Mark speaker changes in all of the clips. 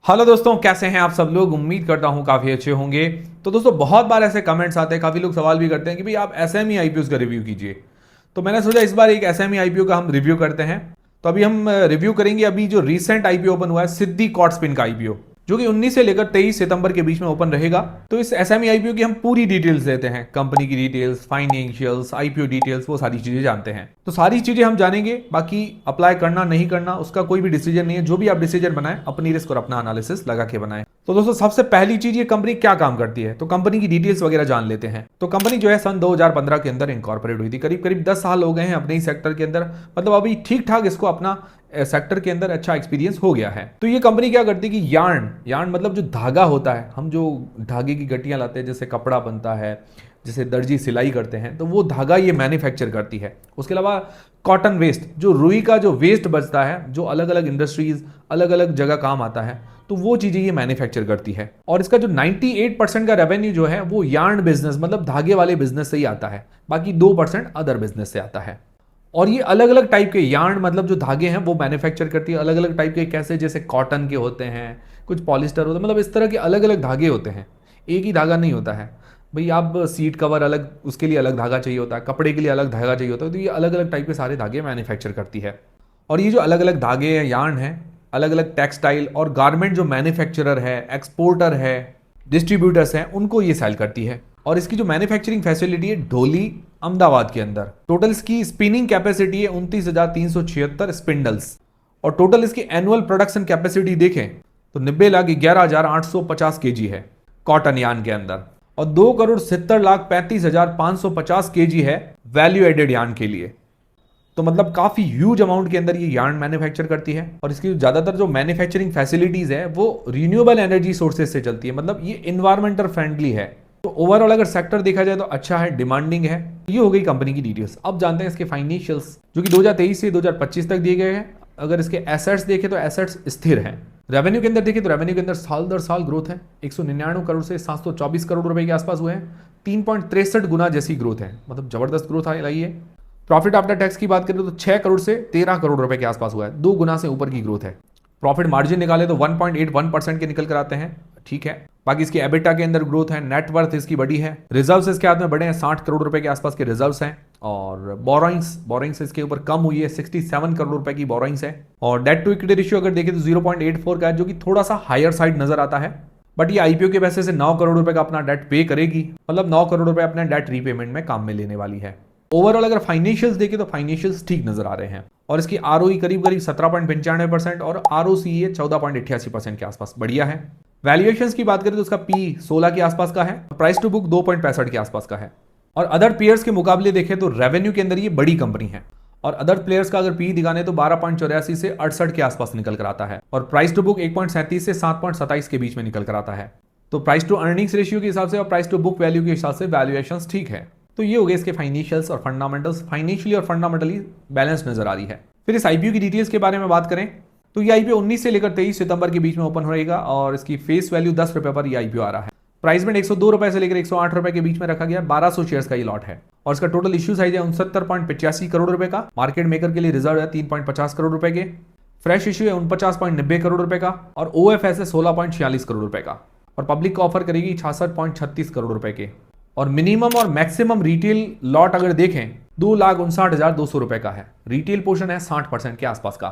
Speaker 1: Hello दोस्तों, कैसे हैं आप सब लोग। उम्मीद करता हूं काफ़ी अच्छे होंगे। तो दोस्तों, बहुत बार ऐसे कमेंट्स आते हैं, काफ़ी लोग सवाल भी करते हैं कि भाई आप एसएमई आईपीओ का रिव्यू कीजिए। तो मैंने सोचा इस बार एक एसएमई आईपीओ का हम रिव्यू करते हैं। तो अभी हम रिव्यू करेंगे अभी जो रिसेंट आईपीओ ओपन हुआ है, सिद्धि कॉर्ड स्पिन का आईपीओ, जो कि 19 से लेकर 23 सितंबर के बीच में ओपन रहेगा। तो इस एसएमई आईपीओ की हम पूरी डिटेल्स देते हैं, कंपनी की डिटेल्स, फाइनेंशियल्स, आईपीओ डिटेल्स, वो सारी चीजें जानते हैं। तो सारी चीजें हम जानेंगे। बाकी अप्लाई करना नहीं करना उसका कोई भी डिसीजन नहीं है। जो भी आप डिसीजन बनाएं, अपनी रिस्क और अपना एनालिसिस लगा के बनाएं। तो दोस्तों, सबसे पहली चीज, ये कंपनी क्या काम करती है, तो कंपनी की डिटेल्स वगैरह जान लेते हैं। तो कंपनी जो है सन 2015 के अंदर इनकॉर्पोरेट हुई थी। करीब करीब 10 साल हो गए हैं अपने ही सेक्टर के अंदर। मतलब अभी ठीक ठाक इसको अपना सेक्टर के अंदर अच्छा एक्सपीरियंस हो गया है। तो ये कंपनी क्या करती है कि यार्न मतलब जो धागा होता है, हम जो धागे की गट्टियां लाते हैं, जैसे कपड़ा बनता है, जैसे दर्जी सिलाई करते हैं, तो वो धागा ये मैन्युफैक्चर करती है। उसके अलावा कॉटन वेस्ट, जो रुई का जो वेस्ट बचता है, जो अलग अलग इंडस्ट्रीज, अलग अलग जगह काम आता है, तो वो चीजें ये मैन्युफैक्चर करती है। और इसका जो 98% का रेवेन्यू जो है वो यार्न बिजनेस, मतलब धागे वाले बिजनेस से ही आता है। बाकी 2% अदर बिजनेस से आता है। और ये अलग अलग टाइप के यार्न, मतलब जो धागे हैं, वो मैन्युफैक्चर करती है। अलग अलग टाइप के, कैसे जैसे कॉटन के होते हैं, कुछ पॉलिस्टर होता है, मतलब इस तरह के अलग अलग धागे होते हैं। एक ही धागा नहीं होता है भाई। आप सीट कवर अलग, उसके लिए अलग धागा चाहिए होता है, कपड़े के लिए अलग धागा चाहिए होता है। तो ये अलग अलग टाइप के सारे धागे मैन्युफैक्चर करती है। और ये जो अलग अलग धागे हैं, यार्न है, अलग अलग टेक्सटाइल और गारमेंट जो मैन्युफैक्चरर है, एक्सपोर्टर है, डिस्ट्रीब्यूटर्स हैं, उनको ये सेल करती है। और इसकी जो मैन्युफैक्चरिंग फैसिलिटी है ढोली, अहमदाबाद के अंदर। टोटल इसकी स्पिनिंग कैपेसिटी है 29,376 स्पिंडल्स। और टोटल इसकी एनुअल प्रोडक्शन कैपेसिटी देखें तो 90,11,850 केजी है कॉटन यार्न के अंदर। और 2,70,35,550 केजी है वैल्यू एडेड यार्न के लिए। तो मतलब काफी ह्यूज अमाउंट के अंदर ये यार्न मैन्युफैक्चर करती है। और इसकी ज्यादातर जो मैन्युफैक्चरिंग फैसिलिटीज है वो रिन्यूएबल एनर्जी सोर्सेज से चलती है। मतलब ये इन्वायरमेंटल फ्रेंडली है। तो ओवरऑल अगर सेक्टर देखा जाए तो अच्छा है, डिमांडिंग है। ये हो गई कंपनी की डिटेल्स। अब जानते हैं इसके फाइनेंशियल्स, जो कि 2023 से 2025 तक दिए गए हैं। अगर इसके एसेट्स देखें तो एसेट्स स्थिर हैं। रेवेन्यू के अंदर देखें तो रेवेन्यू के अंदर साल दर साल ग्रोथ है। 199 करोड़ से 724 करोड़ रुपए के आसपास हुए हैं। 3.63 गुना जैसी ग्रोथ है, मतलब जबरदस्त ग्रोथ आई है। प्रॉफिट आफ्टर टैक्स की बात करें तो 6 करोड़ से 13 करोड़ रुपए के आसपास हुआ है, 2 गुना से ऊपर की ग्रोथ है। प्रॉफिट मार्जिन निकाले तो 1.81% के निकल कर आते हैं, ठीक है। बाकी इसकी एबिटा के अंदर ग्रोथ है। नेटवर्थ इसकी बड़ी है। रिजर्व्स इसके हाथ में बड़े हैं, 60 करोड़ रुपए के आसपास के रिजर्व्स हैं। और बोरोइंग्स इसके ऊपर कम हुई है, 67 करोड़ रुपए की बोरोइंग्स है। और डेट टू इक्विटी रेशियो अगर देखें तो 0.84 का है, जो कि थोड़ा सा हायर साइड नजर आता है। बट ये आईपीओ के पैसे से 9 करोड़ रुपए का अपना डेट पे करेगी, मतलब 9 करोड़ रुपए अपने डेट रीपेमेंट में काम में लेने वाली है। ओवरऑल अगर फाइनेंशियल्स देखें तो फाइनेंशियल्स ठीक नजर आ रहे हैं। और इसकी आरओई करीब करीब 17.95% और आरओसीए 14.88% के आसपास, बढ़िया है। वैल्यूएशंस की बात करें तो उसका पी 16 के आसपास का है। प्राइस टू बुक 2.65 के आसपास का है। और अदर प्लेयर्स के मुकाबले देखें तो रेवेन्यू के अंदर ये बड़ी कंपनी है। और अदर प्लेयर्स का अगर पी दिखाने तो 12.84 से 68 के आसपास निकल कर आता है। और प्राइस टू बुक 1.37 से 7.27 के बीच में निकल कर आता है। तो प्राइस टू अर्निंग्स रेशियो के हिसाब से और प्राइस टू बुक वैल्यू के हिसाब से वैल्यूएशंस ठीक है। तो ये हो गए इसके फाइनेंशियल्स और फंडामेंटल्स। फाइनेंशियली और फंडामेंटली बैलेंस नजर आ रही है। फिर इस आईपीओ की डिटेल्स के बारे में बात करें तो ये आईपीओ 19 से लेकर 23 सितंबर के बीच में ओपन होएगा। और इसकी फेस वैल्यू 10 रुपए पर ये आईपीओ आ रहा है। प्राइस में 102 रुपए से लेकर 108 रुपए के बीच में रखा गया। 1200 शेयर्स का ये लॉट है। और इसका टोटल इश्यू साइज है 69.85 करोड़ रुपए का। मार्केट मेकर के लिए रिजर्व है 3.50 करोड़ रुपए के। फ्रेश इश्यू है 49.90 करोड़ रुपए का। और ओएफएस है 16.46 करोड़ रुपए का। और पब्लिक को ऑफर करेगी 66.36 करोड़ रुपए के। और मिनिमम और मैक्सिमम रिटेल लॉट अगर देखें 2,59,200 रुपए का है। रिटेल पोर्शन है 60% के आसपास का।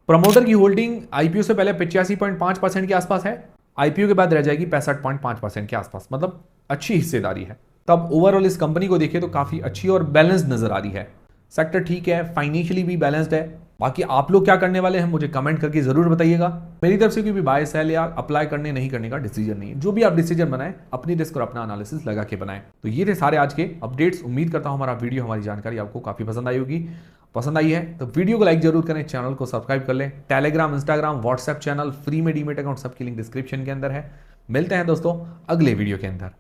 Speaker 1: प्रमोटर की होल्डिंग आईपीओ से पहले 85.5% के आसपास है। आईपीओ के बाद रह जाएगी 65.5% के आसपास, मतलब अच्छी हिस्सेदारी है। तब ओवरऑल इस कंपनी को देखें तो काफी अच्छी और बैलेंस्ड नजर आ रही है। सेक्टर ठीक है, फाइनेंशियली भी बैलेंस्ड है। बाकी आप लोग क्या करने वाले हैं मुझे कमेंट करके जरूर बताइएगा। मेरी तरफ से कोई भी बाय सेल या अप्लाई करने नहीं करने का डिसीजन नहीं है। जो भी आप डिसीजन बनाएं, अपनी रिस्क और अपना एनालिसिस लगा के बनाएं। तो ये थे सारे आज के अपडेट्स। उम्मीद करता हूं हमारा वीडियो, हमारी जानकारी आपको काफी पसंद आई होगी। पसंद आई है तो वीडियो को लाइक जरूर करें, चैनल को सब्सक्राइब कर लें। Telegram, Instagram, WhatsApp channel, free में डीमेट अकाउंट सबकी लिंक डिस्क्रिप्शन के अंदर है। मिलते हैं दोस्तों अगले वीडियो के अंदर।